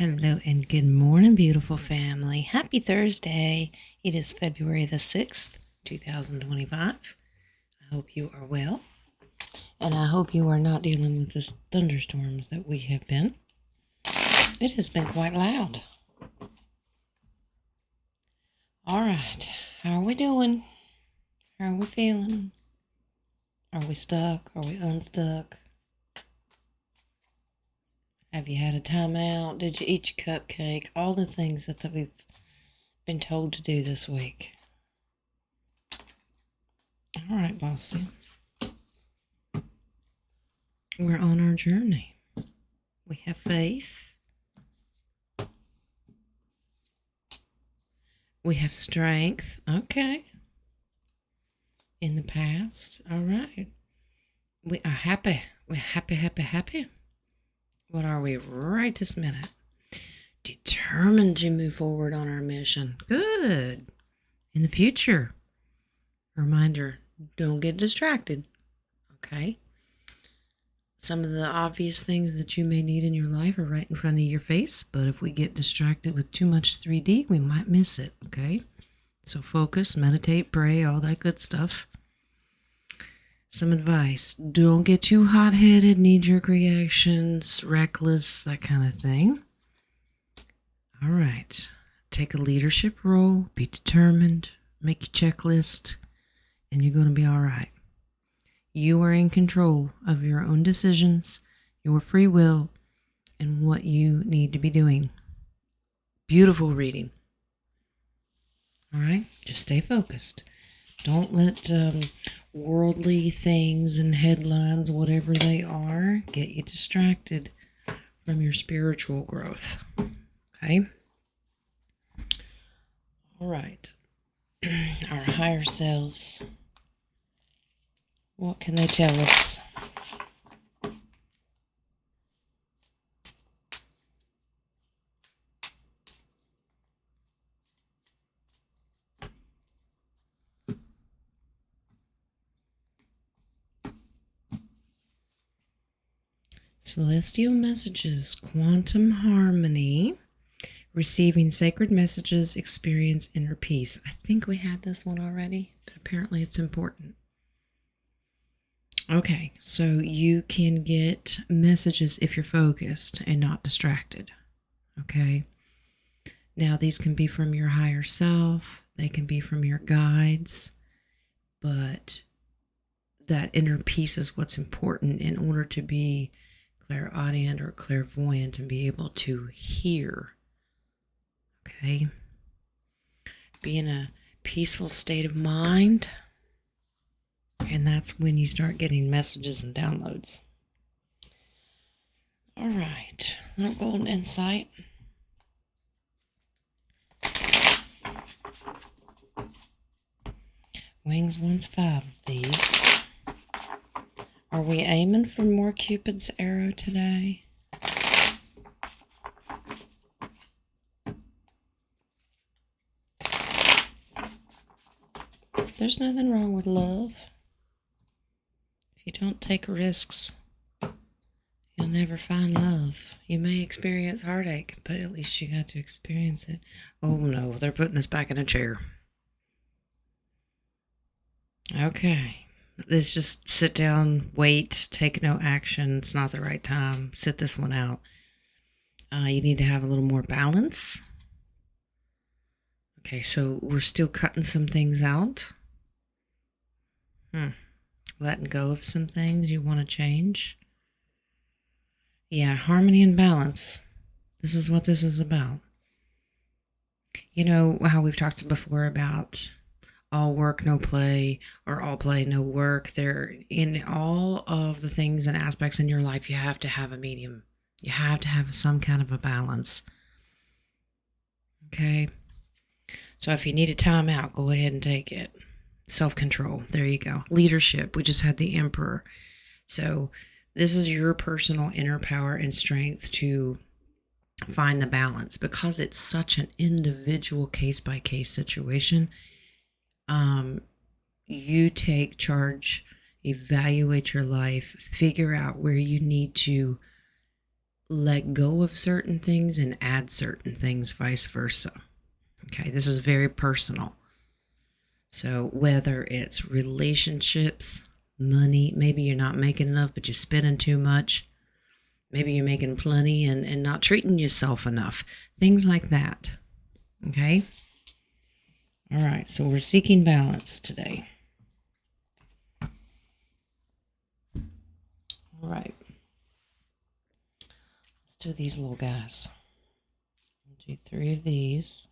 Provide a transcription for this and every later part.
Hello and good morning, beautiful family. Happy Thursday. It is February the 6th, 2025. I hope you are well, and I hope you are not dealing with the thunderstorms that we have been. It has been quite loud. All right, how are we doing? How are we feeling? Are we stuck? Are we unstuck? Have you had a timeout? Did you eat your cupcake? All the things that we've been told to do this week. All right, bossy. We're on our journey. We have faith. We have strength. Okay. In the past. All right. We are happy. We're happy, happy, happy. What are we right this minute? Determined to move forward on our mission. Good. In the future. Reminder, don't get distracted. Okay. Some of the obvious things that you may need in your life are right in front of your face, but if we get distracted with too much 3D, we might miss it, okay? So focus, meditate, pray, all that good stuff. Some advice, don't get too hot-headed, knee-jerk reactions, reckless, that kind of thing. All right, take a leadership role, be determined, make your checklist, and you're going to be all right. You are in control of your own decisions, your free will, and what you need to be doing. Beautiful reading. All right, just stay focused. Don't let worldly things and headlines, whatever they are, get you distracted from your spiritual growth. Okay? All right. Our higher selves. What can they tell us? Celestial messages, quantum harmony, receiving sacred messages, experience inner peace. I think we had this one already, but apparently it's important. Okay, so you can get messages if you're focused and not distracted. Okay. Now, these can be from your higher self, they can be from your guides, but that inner peace is what's important in order to be clairaudient or clairvoyant and be able to hear. Okay? Be in a peaceful state of mind, and that's when you start getting messages and downloads. All right, little golden insight. Wings wants 5 of these. Are we aiming for more Cupid's arrow today? There's nothing wrong with love. If you don't take risks, you'll never find love. You may experience heartache, but at least you got to experience it. Oh no, they're putting us back in a chair. Okay. Let's just sit down, wait, take no action. It's not the right time. Sit this one out. You need to have a little more balance. Okay, so we're still cutting some things out. Letting go of some things you want to change. Yeah, harmony and balance. This is what this is about. You know how we've talked before about all work, no play, or all play, no work. There, in all of the things and aspects in your life, you have to have a medium. You have to have some kind of a balance. Okay? So if you need a timeout, go ahead and take it. Self-control. There you go. Leadership. We just had the Emperor. So this is your personal inner power and strength to find the balance, because it's such an individual case-by-case situation. You take charge, evaluate your life, figure out where you need to let go of certain things and add certain things, vice versa. Okay, this is very personal. So whether it's relationships, money, maybe you're not making enough, but you're spending too much. Maybe you're making plenty and not treating yourself enough. Things like that. Okay? All right, so we're seeking balance today. All right. Let's do these little guys. I'll do 3 of these.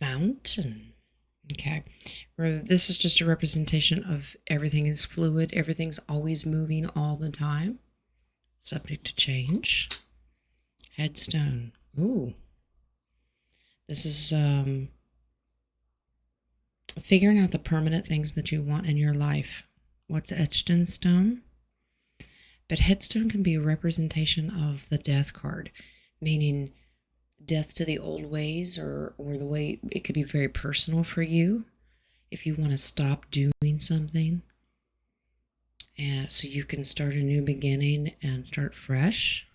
Fountain. Okay. This is just a representation of everything is fluid. Everything's always moving all the time. Subject to change. Headstone. Ooh. This is figuring out the permanent things that you want in your life. What's etched in stone? But headstone can be a representation of the death card, meaning death to the old ways, or the way it could be very personal for you if you want to stop doing something, and so you can start a new beginning and start fresh.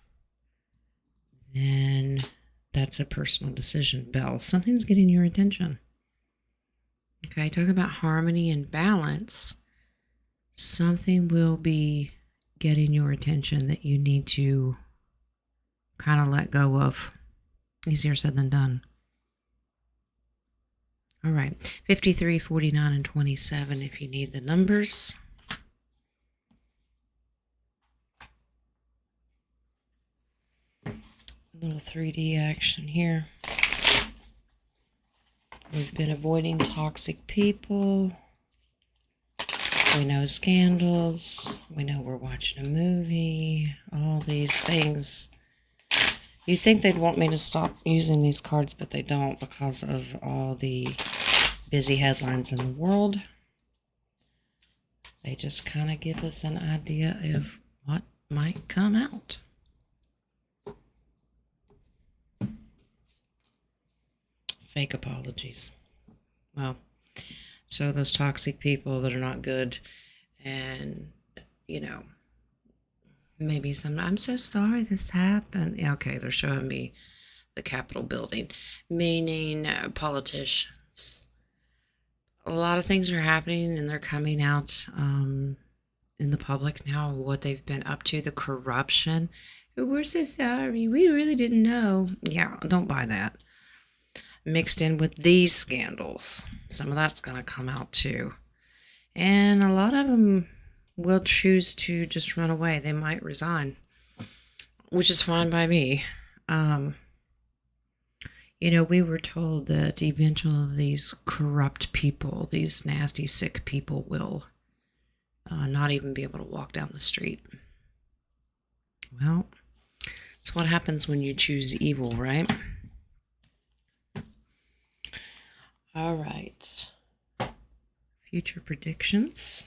Then that's a personal decision. Bell, something's getting your attention. Okay, talk about harmony and balance. Something will be getting your attention that you need to kind of let go of. Easier said than done. All right, 53, 49, and 27 if you need the numbers. A little 3D action here. We've been avoiding toxic people. We know scandals. We know we're watching a movie. All these things. You'd think they'd want me to stop using these cards, but they don't because of all the busy headlines in the world. They just kind of give us an idea of what might come out. Fake apologies. Well, so those toxic people that are not good, and, maybe I'm so sorry this happened. Yeah, okay, they're showing me the Capitol building, meaning politicians. A lot of things are happening and they're coming out in the public now, what they've been up to, the corruption. We're so sorry. We really didn't know. Yeah, don't buy that. Mixed in with these scandals. Some of that's going to come out too. And a lot of them will choose to just run away. They might resign, which is fine by me. We were told that eventually these corrupt people, these nasty, sick people will not even be able to walk down the street. Well, it's what happens when you choose evil, right? All right. Future predictions.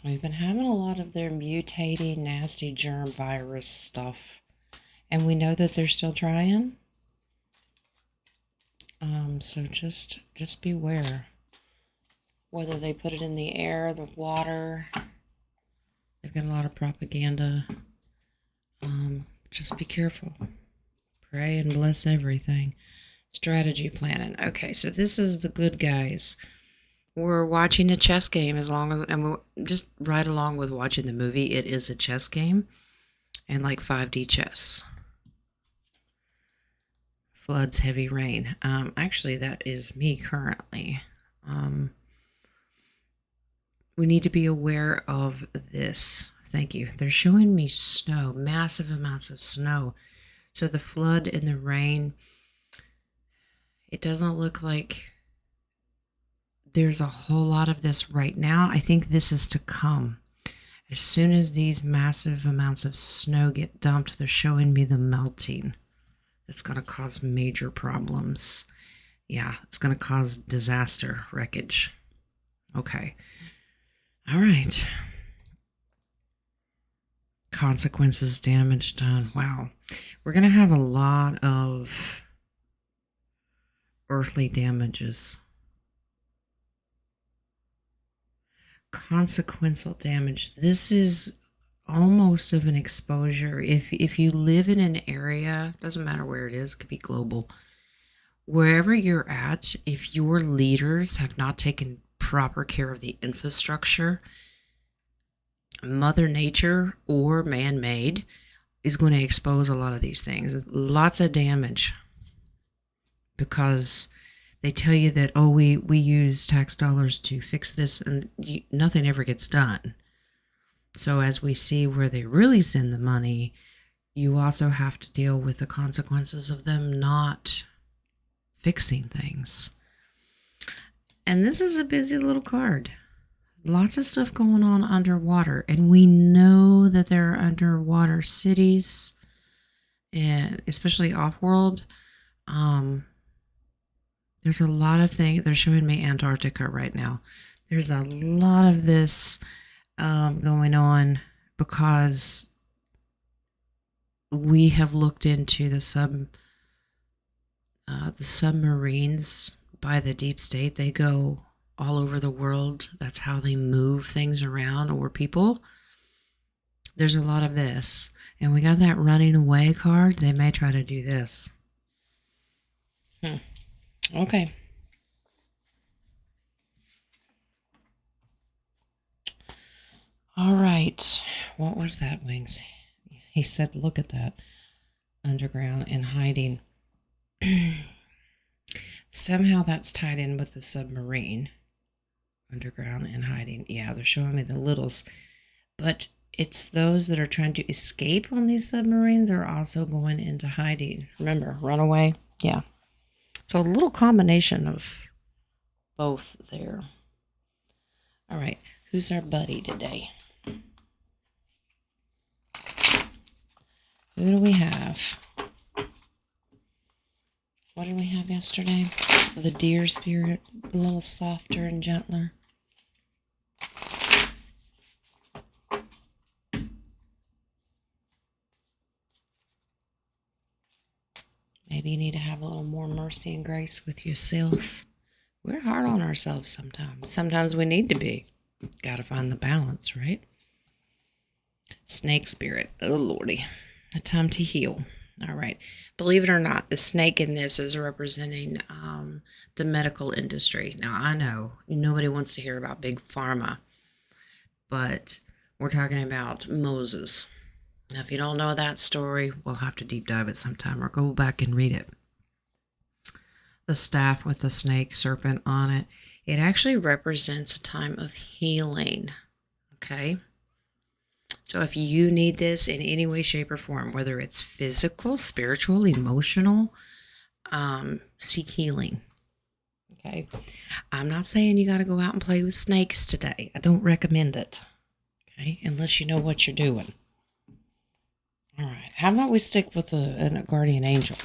We've been having a lot of their mutating, nasty germ virus stuff. And we know that they're still trying. So just beware. Whether they put it in the air, the water. They've got a lot of propaganda. Just be careful. Pray and bless everything. Strategy planning. Okay, so this is the good guys. We're watching a chess game and we're just right along with watching the movie. It is a chess game and like 5D chess. Floods, heavy rain. Actually, that is me currently. We need to be aware of this. Thank you. They're showing me snow, massive amounts of snow. So the flood and the rain, it doesn't look like there's a whole lot of this right now. I think this is to come. As soon as these massive amounts of snow get dumped, they're showing me the melting. It's going to cause major problems. Yeah, it's going to cause disaster, wreckage. Okay. All right. Consequences, damage done. Wow. We're going to have a lot of earthly damages. Consequential damage. This is almost of an exposure. If you live in an area, doesn't matter where it is, it could be global. Wherever you're at, if your leaders have not taken proper care of the infrastructure, Mother Nature or man-made is going to expose a lot of these things. Lots of damage. Because they tell you that, oh, we use tax dollars to fix this, and nothing ever gets done. So as we see where they really send the money, you also have to deal with the consequences of them not fixing things. And this is a busy little card. Lots of stuff going on underwater, and we know that there are underwater cities, and especially off-world. There's a lot of things. They're showing me Antarctica right now. There's a lot of this going on because we have looked into the submarines by the deep state. They go all over the world. That's how they move things around, or people. There's a lot of this. And we got that running away card. They may try to do this. Okay. All right. What was that, Wings? He said, look at that. Underground and hiding. Somehow that's tied in with the submarine. Underground and hiding. Yeah, they're showing me the littles. But it's those that are trying to escape on these submarines are also going into hiding. Remember, runaway? Yeah. So a little combination of both there. All right. Who's our buddy today? Who do we have? What did we have yesterday? The deer spirit, a little softer and gentler. Maybe you need to have a little more mercy and grace with yourself. We're hard on ourselves sometimes. Sometimes we need to be. Got to find the balance, right? Snake spirit. Oh, Lordy. A time to heal. All right. Believe it or not, the snake in this is representing the medical industry. Now, I know nobody wants to hear about big pharma, but we're talking about Moses. Now, if you don't know that story, we'll have to deep dive it sometime or go back and read it. The staff with the snake serpent on it, it actually represents a time of healing. Okay? So if you need this in any way, shape, or form, whether it's physical, spiritual, emotional, seek healing. Okay? I'm not saying you got to go out and play with snakes today. I don't recommend it. Okay? Unless you know what you're doing. All right. How about we stick with a guardian angel?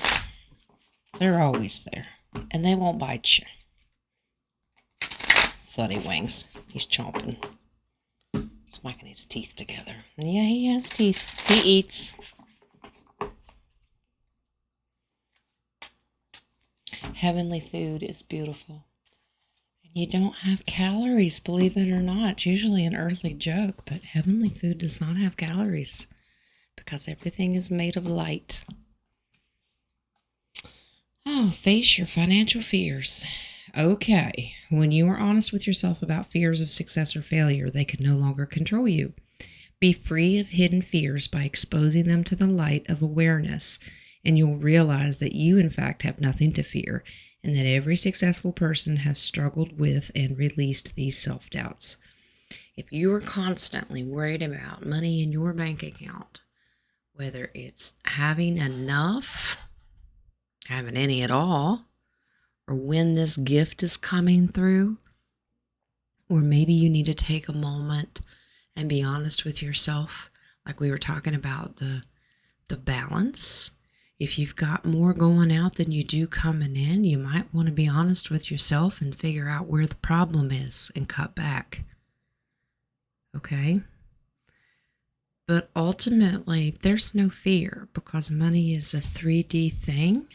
They're always there. And they won't bite you. Funny Wings. He's chomping. Smacking his teeth together. Yeah, he has teeth. He eats. Heavenly food is beautiful. And you don't have calories, believe it or not. It's usually an earthly joke, but heavenly food does not have calories because everything is made of light. Oh, face your financial fears. Okay, when you are honest with yourself about fears of success or failure, they can no longer control you. Be free of hidden fears by exposing them to the light of awareness, and you'll realize that you, in fact, have nothing to fear, and that every successful person has struggled with and released these self-doubts. If you are constantly worried about money in your bank account, whether it's having enough, having any at all, or when this gift is coming through, or maybe you need to take a moment and be honest with yourself. Like we were talking about the balance. If you've got more going out than you do coming in, you might want to be honest with yourself and figure out where the problem is and cut back. Okay? But ultimately, there's no fear because money is a 3D thing.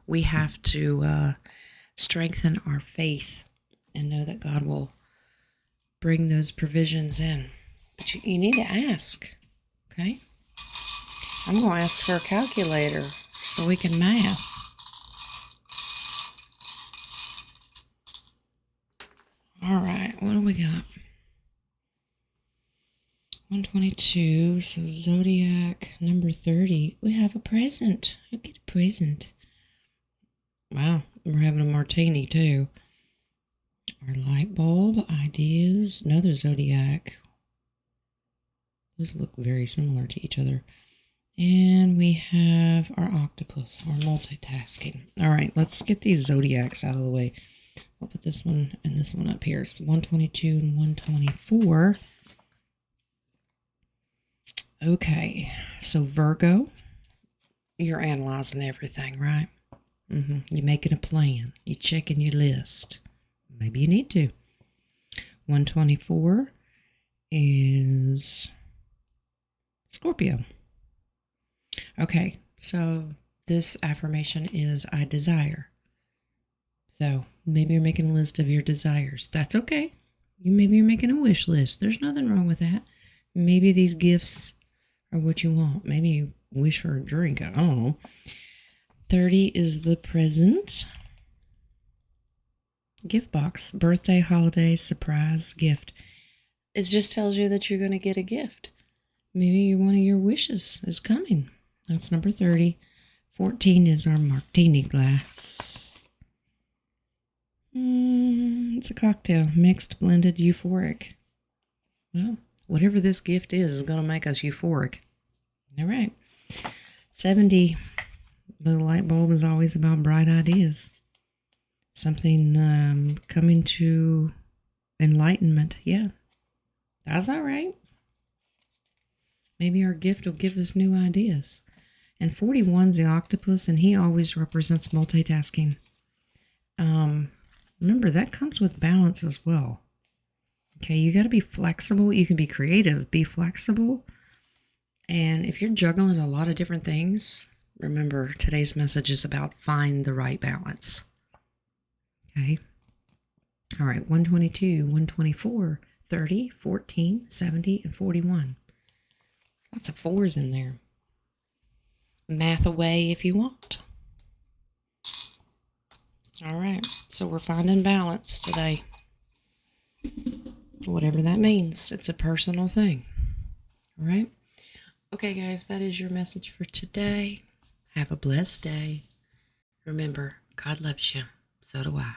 We have to strengthen our faith and know that God will bring those provisions in. But you need to ask, okay? I'm going to ask for a calculator so we can math. All right, what do we got? 122, so Zodiac number 30. We have a present. You get a present. Wow, we're having a martini too. Our light bulb, ideas, another Zodiac. Those look very similar to each other. And we have our octopus, or multitasking. All right, let's get these Zodiacs out of the way. I'll put this one and this one up here. So 122 and 124. Okay, so Virgo, you're analyzing everything, right? You're making a plan. You're checking your list. Maybe you need to. 124 is Scorpio. Okay, so this affirmation is I desire. So maybe you're making a list of your desires. That's okay. Maybe you're making a wish list. There's nothing wrong with that. Maybe these gifts are what you want. Maybe you wish for a drink. I don't know. 30 is the present. Gift box, birthday, holiday, surprise, gift. It just tells you that you're going to get a gift. Maybe one of your wishes is coming. That's number 30. 14 is our martini glass. It's a cocktail, mixed, blended, euphoric. Well, whatever this gift is going to make us euphoric. All right. 70, the light bulb is always about bright ideas. Something coming to enlightenment. Yeah, that's all right. Maybe our gift will give us new ideas. And 41's the octopus, and he always represents multitasking. Remember, that comes with balance as well. Okay, you got to be flexible. You can be creative, be flexible. And if you're juggling a lot of different things, remember, today's message is about find the right balance. Okay. All right, 122, 124, 30, 14, 70, and 41. Lots of fours in there. Math away if you want. All right, so we're finding balance today. Whatever that means, it's a personal thing. All right. Okay, guys, that is your message for today. Have a blessed day. Remember, God loves you. So do I.